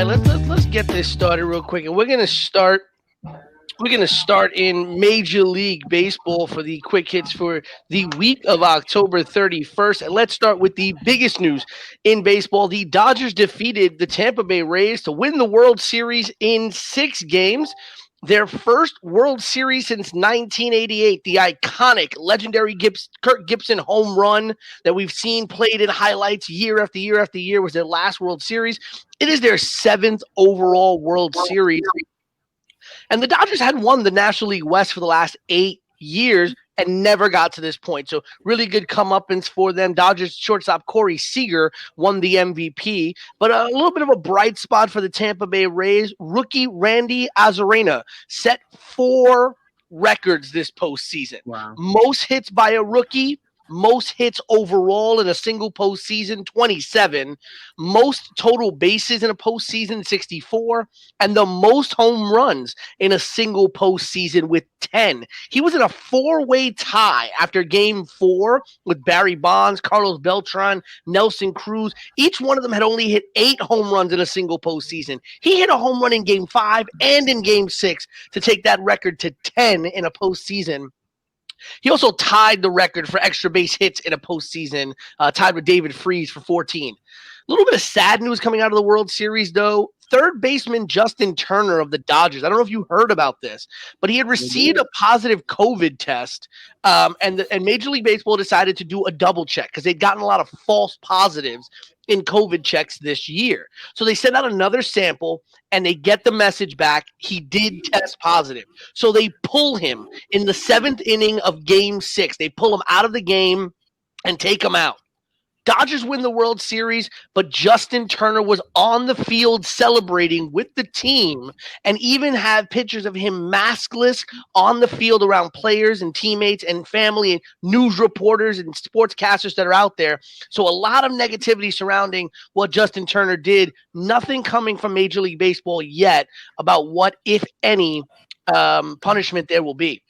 right, let's get this started real quick, and we're gonna start. We're going to start in Major League Baseball for the quick hits for the week of October 31st. And let's start with the biggest news in baseball. The Dodgers defeated the Tampa Bay Rays to win the World Series in 6 games. Their first World Series since 1988, the iconic, legendary Kirk Gibson home run that we've seen played in highlights year after year after year was their last World Series. It is their 7th overall World Series. And the Dodgers had won the National League West for the last 8 years and never got to this point. So really good comeuppance for them. Dodgers shortstop Corey Seager won the MVP. But a little bit of a bright spot for the Tampa Bay Rays. Rookie Randy Arozarena set 4 records this postseason. Wow. Most hits by a rookie. Most hits overall in a single postseason, 27. Most total bases in a postseason, 64. And the most home runs in a single postseason with 10. He was in a 4-way tie after Game 4 with Barry Bonds, Carlos Beltran, Nelson Cruz. Each one of them had only hit 8 home runs in a single postseason. He hit a home run in Game 5 and in Game 6 to take that record to 10 in a postseason. He also tied the record for extra base hits in a postseason, tied with David Freese for 14. A little bit of sad news coming out of the World Series, though. Third baseman Justin Turner of the Dodgers. I don't know if you heard about this, but he had received a positive COVID test, and Major League Baseball decided to do a double check because they'd gotten a lot of false positives in COVID checks this year. So they sent out another sample, and they get the message back. He did test positive. So they pull him in the 7th inning of Game 6. They pull him out of the game and take him out. Dodgers win the World Series, but Justin Turner was on the field celebrating with the team and even have pictures of him maskless on the field around players and teammates and family and news reporters and sportscasters that are out there. So a lot of negativity surrounding what Justin Turner did. Nothing coming from Major League Baseball yet about what, if any, punishment there will be.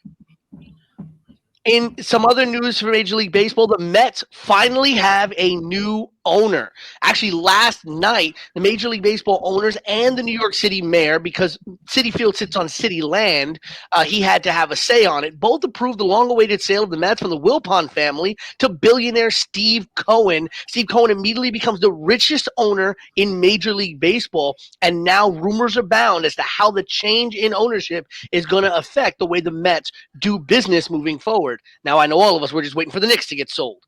In some other news for Major League Baseball, the Mets finally have a new owner. Actually, last night, the Major League Baseball owners and the New York City mayor, because Citi Field sits on city land, he had to have a say on it. Both approved the long-awaited sale of the Mets from the Wilpon family to billionaire Steve Cohen. Steve Cohen immediately becomes the richest owner in Major League Baseball, and now rumors abound as to how the change in ownership is going to affect the way the Mets do business moving forward. Now, I know all of us, we're just waiting for the Knicks to get sold.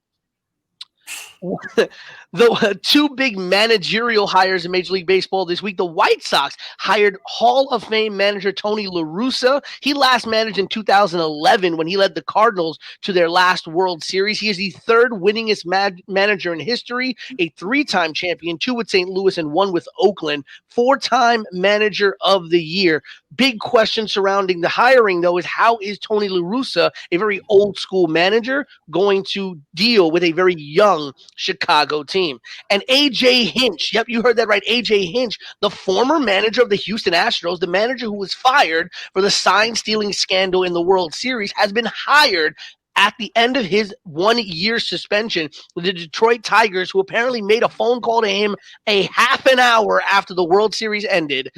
The 2 big managerial hires in Major League Baseball this week. The White Sox hired Hall of Fame manager Tony La Russa. He last managed in 2011 when he led the Cardinals to their last World Series. He is the 3rd winningest manager in history, a 3-time champion, 2 with St. Louis and 1 with Oakland, 4-time manager of the year. Big question surrounding the hiring, though, is how is Tony La Russa, a very old school manager, going to deal with a very young Chicago team? And A.J. Hinch, yep, you heard that right, A.J. Hinch, the former manager of the Houston Astros, the manager who was fired for the sign-stealing scandal in the World Series, has been hired at the end of his 1-year suspension with the Detroit Tigers, who apparently made a phone call to him a half an hour after the World Series ended,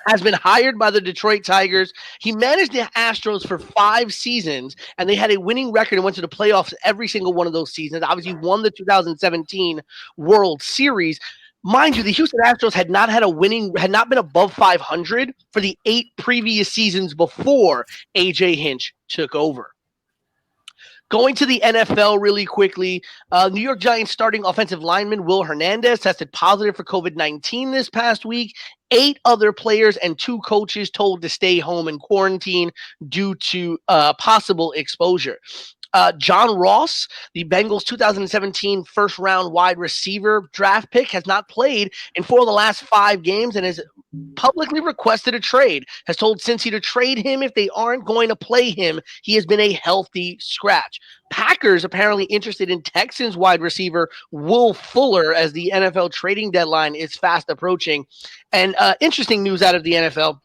has been hired by the Detroit Tigers. He managed the Astros for 5 seasons, and they had a winning record and went to the playoffs every single one of those seasons. Obviously, won the 2017 World Series. Mind you, the Houston Astros had not been above 500 for the 8 previous seasons before A.J. Hinch took over. Going to the NFL really quickly, New York Giants starting offensive lineman Will Hernandez tested positive for COVID-19 this past week. 8 other players and 2 coaches told to stay home in quarantine due to possible exposure. John Ross, the Bengals 2017 first-round wide receiver draft pick, has not played in 4 of the last 5 games and has publicly requested a trade, has told Cincy to trade him if they aren't going to play him. He has been a healthy scratch. Packers apparently interested in Texans wide receiver Will Fuller as the NFL trading deadline is fast approaching. And interesting news out of the NFL.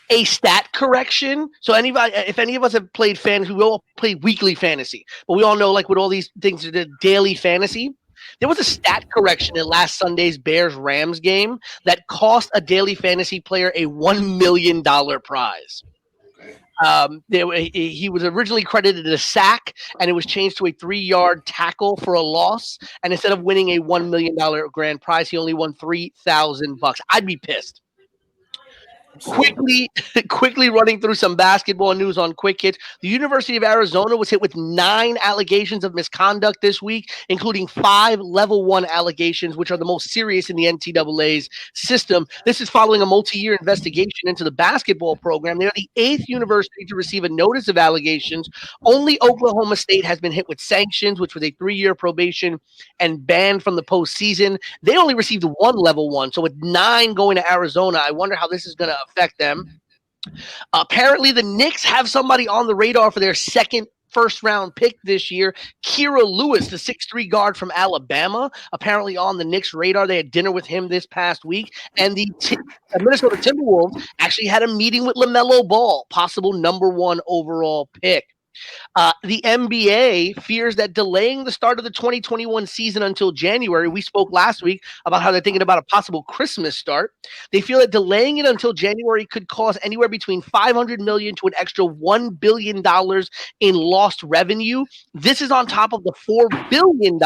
A stat correction. So if any of us have played fantasy, we all play weekly fantasy, but we all know, like with all these things, the daily fantasy. There was a stat correction in last Sunday's Bears-Rams game that cost a daily fantasy player a $1 million prize. He was originally credited a sack, and it was changed to a 3-yard tackle for a loss. And instead of winning a $1 million grand prize, he only won $3,000. I'd be pissed. Quickly running through some basketball news on Quick Hits. The University of Arizona was hit with 9 allegations of misconduct this week, including 5 level 1 allegations, which are the most serious in the NCAA's system. This is following a multi-year investigation into the basketball program. They're the 8th university to receive a notice of allegations. Only Oklahoma State has been hit with sanctions, which was a 3-year probation and ban from the postseason. They only received 1 level 1. So with 9 going to Arizona, I wonder how this is going to affect them. Apparently, the Knicks have somebody on the radar for their second first-round pick this year. Kira Lewis, the 6'3" guard from Alabama, apparently on the Knicks' radar. They had dinner with him this past week. And the Minnesota Timberwolves actually had a meeting with LaMelo Ball, possible number 1 overall pick. The NBA fears that delaying the start of the 2021 season until January, we spoke last week about how they're thinking about a possible Christmas start. They feel that delaying it until January could cause anywhere between $500 million to an extra $1 billion in lost revenue. This is on top of the $4 billion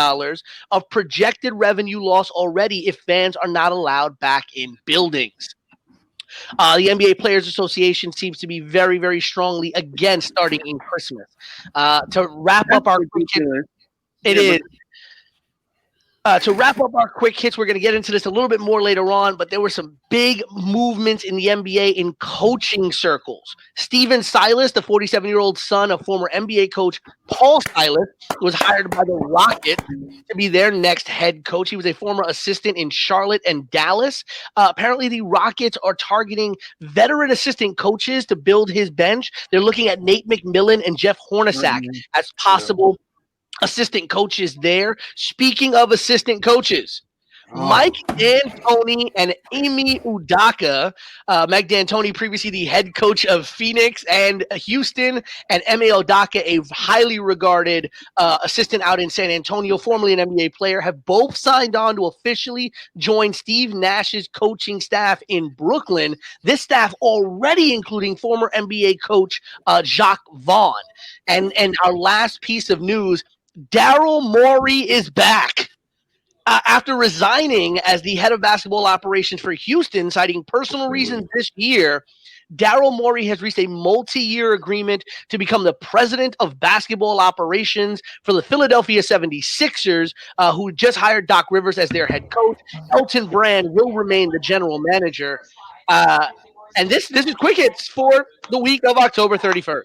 of projected revenue loss already if fans are not allowed back in buildings. The NBA Players Association seems to be very, very strongly against starting in Christmas. To wrap up our quick hits, it is. To wrap up our quick hits, we're going to get into this a little bit more later on, but there were some big movements in the NBA in coaching circles. Steven Silas, the 47-year-old son of former NBA coach Paul Silas, was hired by the Rockets to be their next head coach. He was a former assistant in Charlotte and Dallas. Apparently, the Rockets are targeting veteran assistant coaches to build his bench. They're looking at Nate McMillan and Jeff Hornacek as possible assistant coaches there. Speaking of assistant coaches, Mike D'Antoni and Amy Udoka. Mike D'Antoni, previously the head coach of Phoenix and Houston, and Ime Udoka, a highly regarded assistant out in San Antonio, formerly an NBA player, have both signed on to officially join Steve Nash's coaching staff in Brooklyn. This staff already including former NBA coach Jacques Vaughn. And our last piece of news, Daryl Morey is back. After resigning as the head of basketball operations for Houston, citing personal reasons this year, Daryl Morey has reached a multi-year agreement to become the president of basketball operations for the Philadelphia 76ers, who just hired Doc Rivers as their head coach. Elton Brand will remain the general manager. And this is quick hits for the week of October 31st.